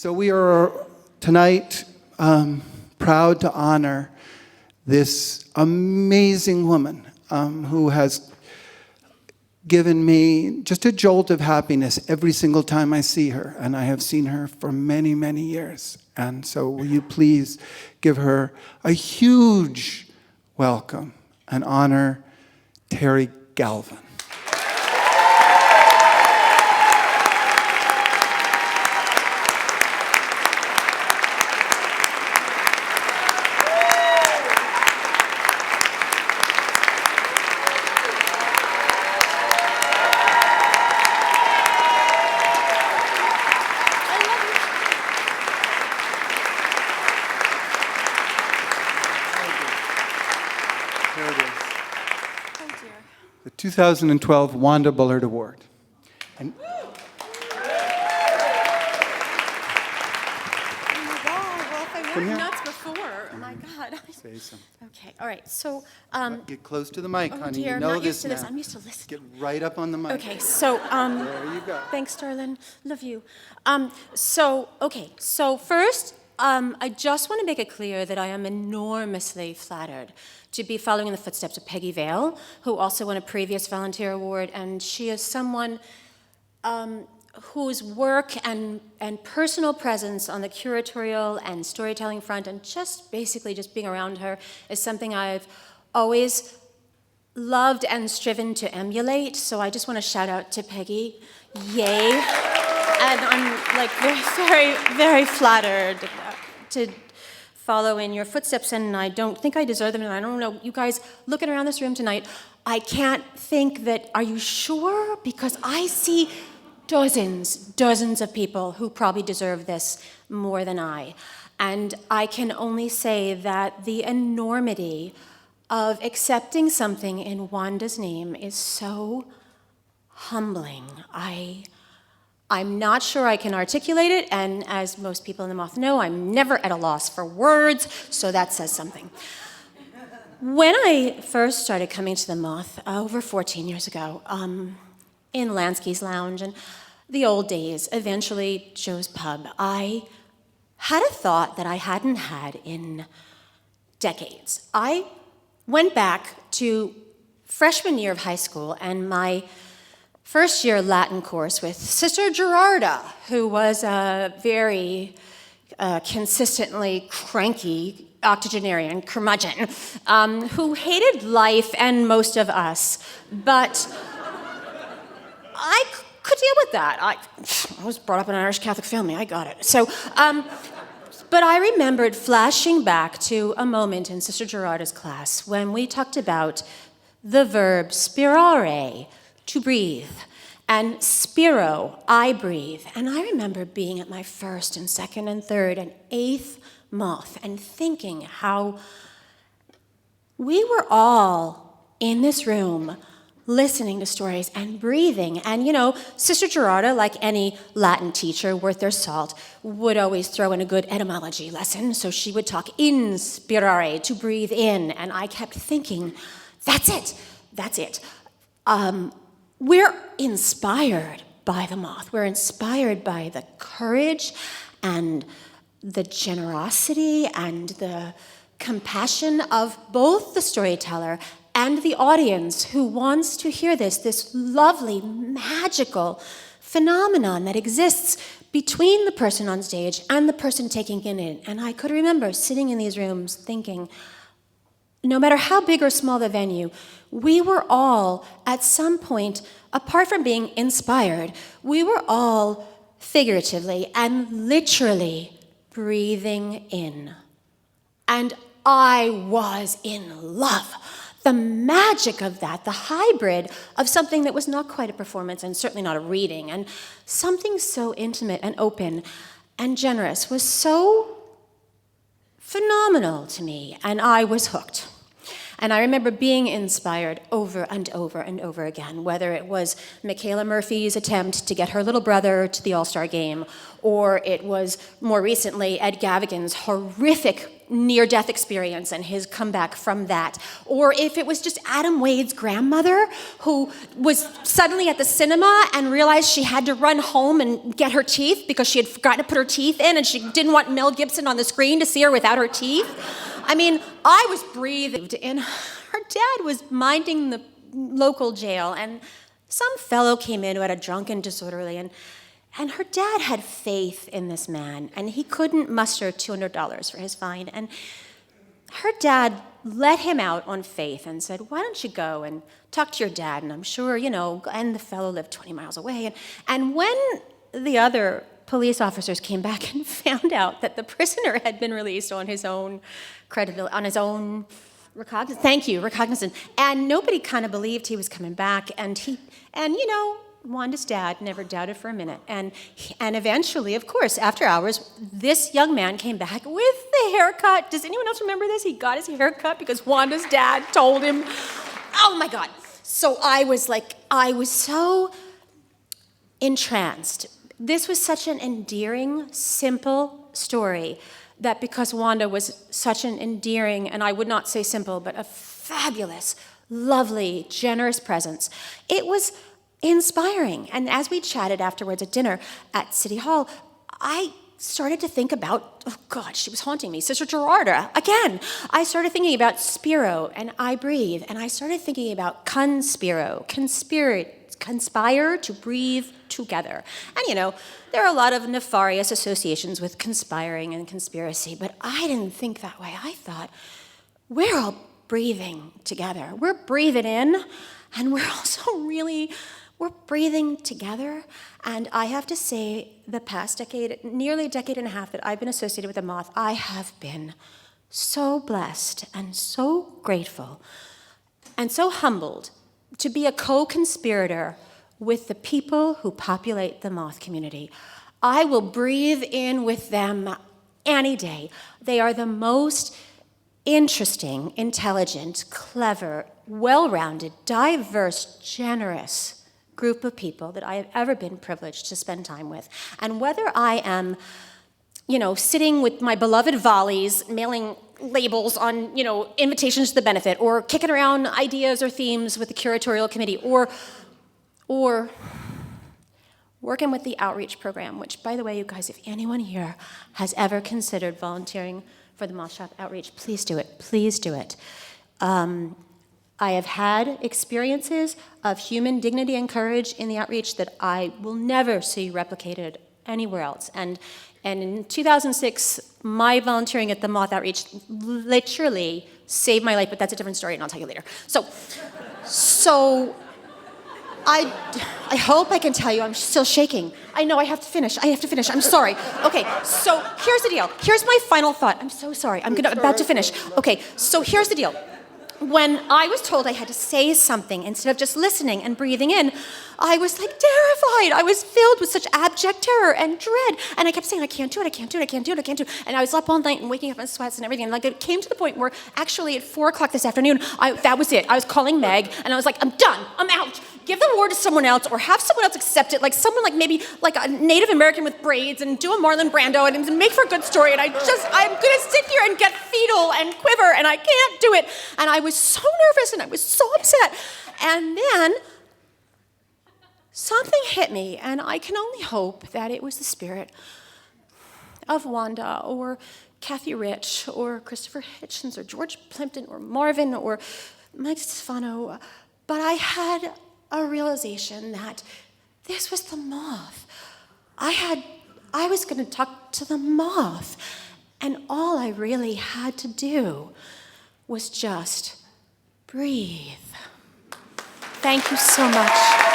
So we are tonight proud to honor this amazing woman who has given me just a jolt of happiness every single time I see her. And I have seen her for many, many years. And so will you please give her a huge welcome and honor Terri Galvin. The 2012 Wanda Bullard Award. And Oh my God, well, if I weren't nuts before, oh my God. say something. Okay, all right, so, Get close to the mic, oh honey. dear, You I'm know not used to this. now. I'm used to listening. Get right up on the mic. Okay, so, There you go. thanks, darling. Love you. So first, I just want to make it clear that I am enormously flattered to be following in the footsteps of Peggy Vale, who also won a previous volunteer award, and she is someone whose work and personal presence on the curatorial and storytelling front, and just basically just being around her, is something I've always loved and striven to emulate. So I just want to shout out to Peggy. Yay. And I'm like very, very flattered to follow in your footsteps, and I don't think I deserve them, and I don't know, you guys looking around this room tonight, I can't think that, are you sure? Because I see dozens of people who probably deserve this more than I. And I can only say that the enormity of accepting something in Wanda's name is so humbling. I'm not sure I can articulate it, and as most people in the Moth know, I'm never at a loss for words, so that says something. When I first started coming to the Moth over 14 years ago, in Lansky's Lounge and the old days, eventually Joe's Pub, I had a thought that I hadn't had in decades. I went back to freshman year of high school and my first year Latin course with Sister Gerarda, who was a very consistently cranky octogenarian curmudgeon who hated life and most of us, but I could deal with that. I was brought up in an Irish Catholic family, I got it. So, but I remembered flashing back to a moment in Sister Gerarda's class when we talked about the verb spirare, to breathe, and spiro, I breathe. And I remember being at my first and second and third and eighth Moth and thinking how we were all in this room listening to stories and breathing. And you know, Sister Gerarda, like any Latin teacher worth their salt, would always throw in a good etymology lesson. So she would talk inspirare, to breathe in. And I kept thinking, that's it. We're inspired by the Moth. We're inspired by the courage and the generosity and the compassion of both the storyteller and the audience who wants to hear this lovely, magical phenomenon that exists between the person on stage and the person taking it in. And I could remember sitting in these rooms thinking, no matter how big or small the venue, we were all, at some point, apart from being inspired, we were all figuratively and literally breathing in. And I was in love. The magic of that, the hybrid of something that was not quite a performance and certainly not a reading, and something so intimate and open and generous was so phenomenal to me, and I was hooked. And I remember being inspired over and over and over again, whether it was Michaela Murphy's attempt to get her little brother to the All-Star game, or it was more recently Ed Gavigan's horrific near-death experience and his comeback from that. Or if it was just Adam Wade's grandmother who was suddenly at the cinema and realized she had to run home and get her teeth because she had forgotten to put her teeth in and she didn't want Mel Gibson on the screen to see her without her teeth. I mean, I was breathed, and her dad was minding the local jail, and some fellow came in who had a drunken disorderly, and her dad had faith in this man, and he couldn't muster $200 for his fine. And her dad let him out on faith and said, why don't you go and talk to your dad? And I'm sure, and the fellow lived 20 miles away. And when the other police officers came back and found out that the prisoner had been released on his own credibility, on his own recognizance. And nobody kind of believed he was coming back. And Wanda's dad never doubted for a minute. And eventually, of course, after hours, this young man came back with the haircut. Does anyone else remember this? He got his haircut because Wanda's dad told him. Oh my God. So I was so entranced. This was such an endearing, simple story that because Wanda was such an endearing, and I would not say simple, but a fabulous, lovely, generous presence, it was inspiring. And as we chatted afterwards at dinner at City Hall, I started to think about, oh God, she was haunting me, Sister Gerarda, again. I started thinking about Spiro and I Breathe, and I started thinking about conspiro, conspire to breathe together. And there are a lot of nefarious associations with conspiring and conspiracy, but I didn't think that way. I thought, we're all breathing together. We're breathing in, and we're also we're breathing together. And I have to say, the past decade, nearly a decade and a half that I've been associated with the Moth, I have been so blessed and so grateful and so humbled to be a co-conspirator with the people who populate the Moth community. I will breathe in with them any day. They are the most interesting, intelligent, clever, well-rounded, diverse, generous group of people that I have ever been privileged to spend time with. And whether I am, sitting with my beloved volleys, mailing labels on, invitations to the benefit, or kicking around ideas or themes with the curatorial committee, or working with the outreach program, which, by the way, you guys, if anyone here has ever considered volunteering for the Moth Shop outreach, please do it. Please do it. I have had experiences of human dignity and courage in the outreach that I will never see replicated anywhere else. And in 2006, my volunteering at the Moth Outreach literally saved my life, but that's a different story, and I'll tell you later. So I hope I can tell you I'm still shaking. I know I have to finish. I'm sorry. Okay, so here's the deal. Here's my final thought. I'm so sorry. I'm about to finish. Okay, so here's the deal. When I was told I had to say something instead of just listening and breathing in, I was terrified. I was filled with such abject terror and dread. And I kept saying, I can't do it. And I was up all night and waking up in sweats and everything. And it came to the point where actually at 4:00 this afternoon, that was it. I was calling Meg and I was like, I'm done. I'm out. Give the award to someone else or have someone else accept it. Someone maybe a Native American with braids and do a Marlon Brando and make for a good story. And I'm going to sit here and get fetal and quiver and I can't do it. And I was so nervous and I was so upset. And then something hit me, and I can only hope that it was the spirit of Wanda or Kathy Rich or Christopher Hitchens or George Plimpton or Marvin or Mike Stefano. But I had a realization that this was the Moth. I was going to talk to the Moth, and all I really had to do was just breathe. Thank you so much.